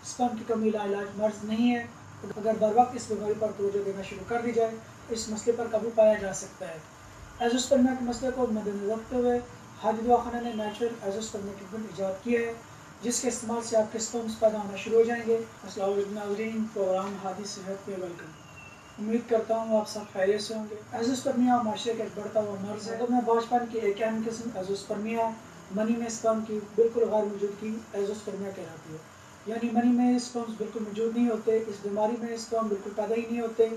Sperm की कमी लाइलाज मर्ज नहीं है। अगर बर वक्त इस बीमारी पर तवज्जो देना शुरू कर दी जाए इस मसले पर काबू पाया जा सकता है। एज़ोस्पर्मिया के मसले को मद्देनजर रखते हुए हादी दवाखाना ने नेचुरल एज़ोस्पर्मिया ट्रीटमेंट ईजाद किया है, जिसके इस्तेमाल से आपके स्पर्म्स पैदा होना शुरू हो जाएंगे। अस्सलाम वालेकुम नाज़रीन, प्रोग्राम हादी सेहत में वेलकम। उम्मीद करता हूँ आप सब खैरियत से होंगे। एज़ोस्पर्मिया माशरे का एक बढ़ता हुआ मर्ज है। में बाशपान की एक अहम किस्म एज़ोस्पर्मिया मनी में स्पर्म की बिल्कुल गैर मौजूदगी एज़ोस्पर्मिया कहलाती है। यानी मनी में स्पर्म्स बिल्कुल मौजूद नहीं होते। इस बीमारी में स्पर्म बिल्कुल पैदा ही नहीं होते।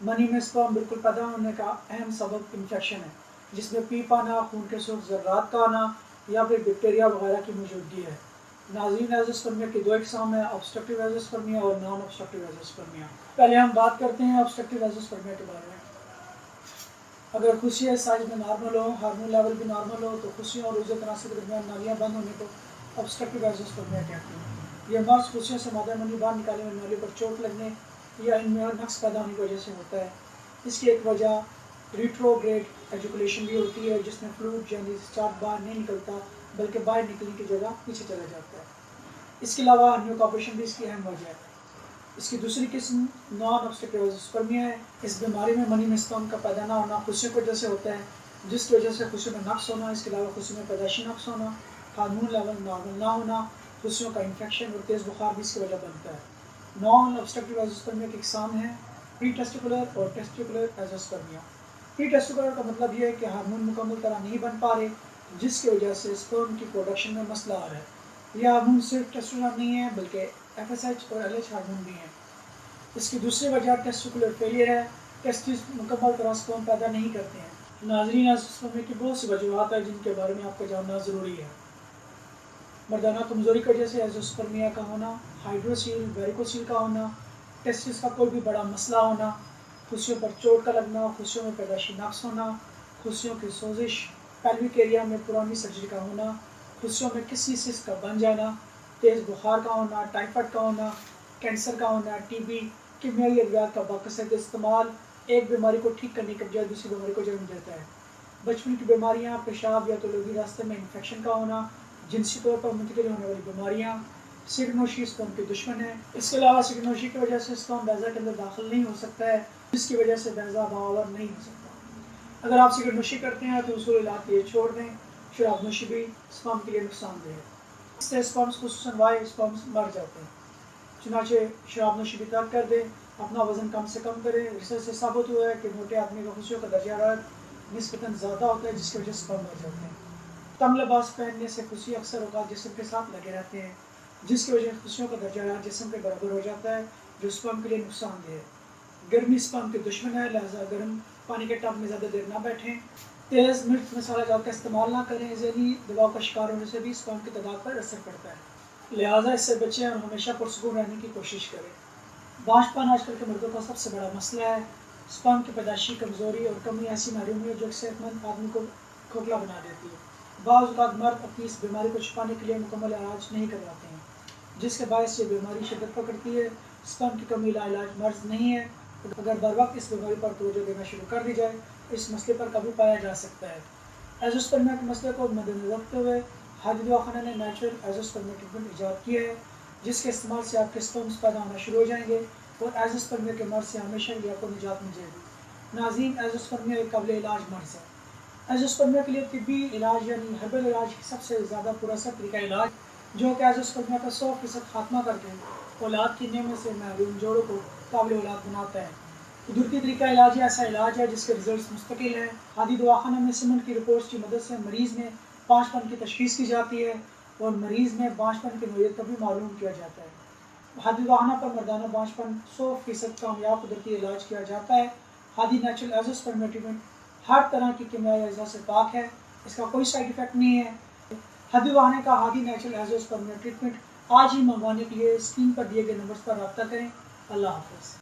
मनी में स्पर्म बिल्कुल पैदा होने का अहम सबब इन्फेक्शन है, जिसमें पीप आना, खून के सुर्ख ज़र्रात का आना या फिर बैक्टीरिया वगैरह की मौजूदगी है। नाज़रीन, एज़ोस्पर्मिया की दो अक़साम है, ऑब्स्ट्रक्टिव एज़ोस्पर्मिया और नॉन ऑब्स्ट्रक्टिव एज़ोस्पर्मिया। पहले हम बात करते हैं ऑब्स्ट्रक्टिव एज़ोस्पर्मिया के बारे में। अगर खुशियाँ साइज में नॉर्मल हो, हार्मोन लेवल भी नॉर्मल हो, तो खुशियों और रोज़े तनासुब के दरमियान नालियाँ बंद होने को ऑब्स्ट्रक्टिव एज़ोस्पर्मिया कहते हैं। यह मर्ज खुशियों से मादा मनी बाहर निकालने में नालियों पर चोट लगने या इनमें नक्स पैदा होने की वजह से होता है। इसकी एक वजह रिट्रोग्रेड एजुकुलेशन भी होती है, जिसमें फ्लूइड यानी डिस्चार्ज बाहर नहीं निकलता बल्कि बाहर निकलने की जगह पीछे चला जाता है। इसके अलावा हर्निया का ऑपरेशन भी इसकी अहम वजह है। इसकी दूसरी किस्म नॉन ऑब्स्ट्रक्टिव एज़ोस्पर्मिया है। इस बीमारी में मनी में स्पर्म का पैदा ना होना खुशियों की वजह से होता है, जिसकी वजह से खुशियों में नक्स होना, इसके अलावा खुशियों में पैदाइशी नक्स होना, हार्मोन लेवल नॉर्मल ना होना, खुशियों का इन्फेक्शन और तेज़ बुखार भी इसकी वजह बनता है। नॉन ऑब्स्ट्रक्टिव एज़ोस्पर्मिया की अक़साम है प्री टेस्टिकुलर और टेस्टिकुलर एज़ोस्पर्मिया। प्री टेस्टिकुलर का मतलब यह है कि हार्मोन मुकम्मल तरह नहीं बन पा रहे, जिसकी वजह से स्पर्म की प्रोडक्शन में मसला आ रहा है। यह हार्मोन सिर्फ टेस्टोस्टेरोन नहीं है बल्कि FSH और LH हार्मोन भी हैं। इसकी दूसरी वजह टेस्टिकुलर फेलियर है। टेस्टिस मुकम्मल तरह स्पर्म पैदा नहीं करते हैं। नाज़रीन, एज़ोस्पर्मिया की बहुत सी वजूहत है जिनके बारे में आपको जानना ज़रूरी है। मर्दाना कमज़ोरी की वजह से एज़ोस्पर्मिया का होना, हाइड्रोसील वेरिकोसील का होना, टेस्टिस का कोई भी बड़ा मसला होना, खुशियों पर चोट का लगना, खुशियों में पैदाइशी नक्स होना, खुशियों की सोजिश, पेल्विक एरिया में पुरानी सर्जरी का होना, खुशियों में किसी सिस्ट का बन जाना, तेज़ बुखार का होना, टाइफाइड का होना, कैंसर का होना, TB, कीमियाई अद्वियात का बाकसरत इस्तेमाल एक बीमारी को ठीक करने के बजाय दूसरी बीमारी को जन्म देता है। बचपन की बीमारियाँ, पेशाब या तौलूदी रास्ते में इन्फेक्शन का होना, जिनसी तौर पर मुंतकिल होने वाली बीमारियाँ, सिगनोशी स्पर्म के दुश्मन है। इसके अलावा सिगनोशी की वजह से स्पर्म बैज़ा के अंदर दाखिल नहीं हो सकता है, जिसकी वजह से बैज़ा बावर नहीं हो सकता। अगर आप सिगनोशी करते हैं तो उसूल इलाज ये छोड़ दें। शराब नोशी भी स्पर्म के लिए नुकसानदेह है। इससे स्पर्म्स खुसूसन वाई स्पर्म्स मर जाते हैं। चुनाचे शराब नोशी भी तर्क कर दें, अपना वज़न कम से कम करें। रिसर्च से साबित हुआ है कि मोटे आदमी का खुशियों का दर्जा हरारत निस्बतन ज़्यादा होता है, जिसकी वजह से स्पर्म मर जाते हैं। तंग लिबास पहनने से खुशी अक्सर औक़ात जिस्म के साथ लगे रहते हैं, जिसकी वजह से खुशियों का दर्जा हरारत जिस्म के बराबर हो जाता है, जो स्पर्म के लिए नुकसानदेह है। गर्मी स्पर्म के दुश्मन है, लिहाजा गर्म पानी के टब में ज़्यादा देर ना बैठें। तेज़ मिर्च मसाला जात का इस्तेमाल ना करें। जहनी दबाव का शिकार होने से भी स्पर्म की तादाद पर असर पड़ता है, लिहाजा इससे बचें और हमेशा पुरसुकून रहने की कोशिश करें। बाशपान आजकल के मर्दों का सबसे बड़ा मसला है। स्पर्म की पैदाइशी कमज़ोरी और कमी ऐसी महरूमी है जो सेहतमंद आदमी को खोखला बना देती है। बाज़ औक़ात मर्द अपनी इस बीमारी को छुपाने के लिए मुकम्मल इलाज नहीं करवाते हैं, जिसके बायस ये बीमारी शिद्दत पकड़ती है। स्पर्म की कमी लाइलाज मर्ज नहीं है। अगर बर वक्त इस बीमारी पर तवज्जो देना शुरू कर दी जाए इस मसले पर काबू पाया जा सकता है। एज़ोस्पर्मिया के मसले को मद्देनजर रखते हुए हादी दवाखाना ने नेचुरल एज़ोस्पर्मिया ट्रीटमेंट ईजाद किया है, जिसके इस्तेमाल से आपके स्पर्म्स पैदा होना शुरू हो जाएंगे और एज़ोस्पर्मिया के मर्ज से हमेशा के लिए आपको निजात मिल जाएगी। नाज़रीन, एज़ोस्पर्मिया एक काबिल इलाज मर्ज है। एज़ोस्पर्मिया के लिए तिब्बी इलाज यानी हर्बल इलाज सबसे ज़्यादा पुरअसर तरीका इलाज, जो कि एज़ोस्पर्मिया का 100% खात्मा करके औलाद की नेमत से महरूम जोड़ों को काबिल औलाद बनाता है। कुदरती तरीका इलाज ऐसा इलाज है जिसके रिजल्ट मुस्तकिल हैं। हादी दवाखाना में सीमेंट की रिपोर्ट्स की मदद से मरीज़ में बांझपन की तशख़ीस की जाती है और मरीज़ में बांझपन की नोयत का भी मालूम किया जाता है। हादी दवाखाना पर मर्दाना बांझपन 100% कामयाब कुदरती इलाज किया जाता है। हादी नेचुरल एज़ोस्पर्मिया ट्रीटमेंट हर तरह की कीमियाई अज़ा से पाक है, इसका कोई साइड इफ़ेक्ट नहीं है। हादी दवाखाने का हादी नेचुरल एज़ोस्पर्मिया ट्रीटमेंट आज ही मंगवाने के लिए स्क्रीन पर दिए गए नंबर्स पर रब्ता करें। अल्लाह हाफ़िज़।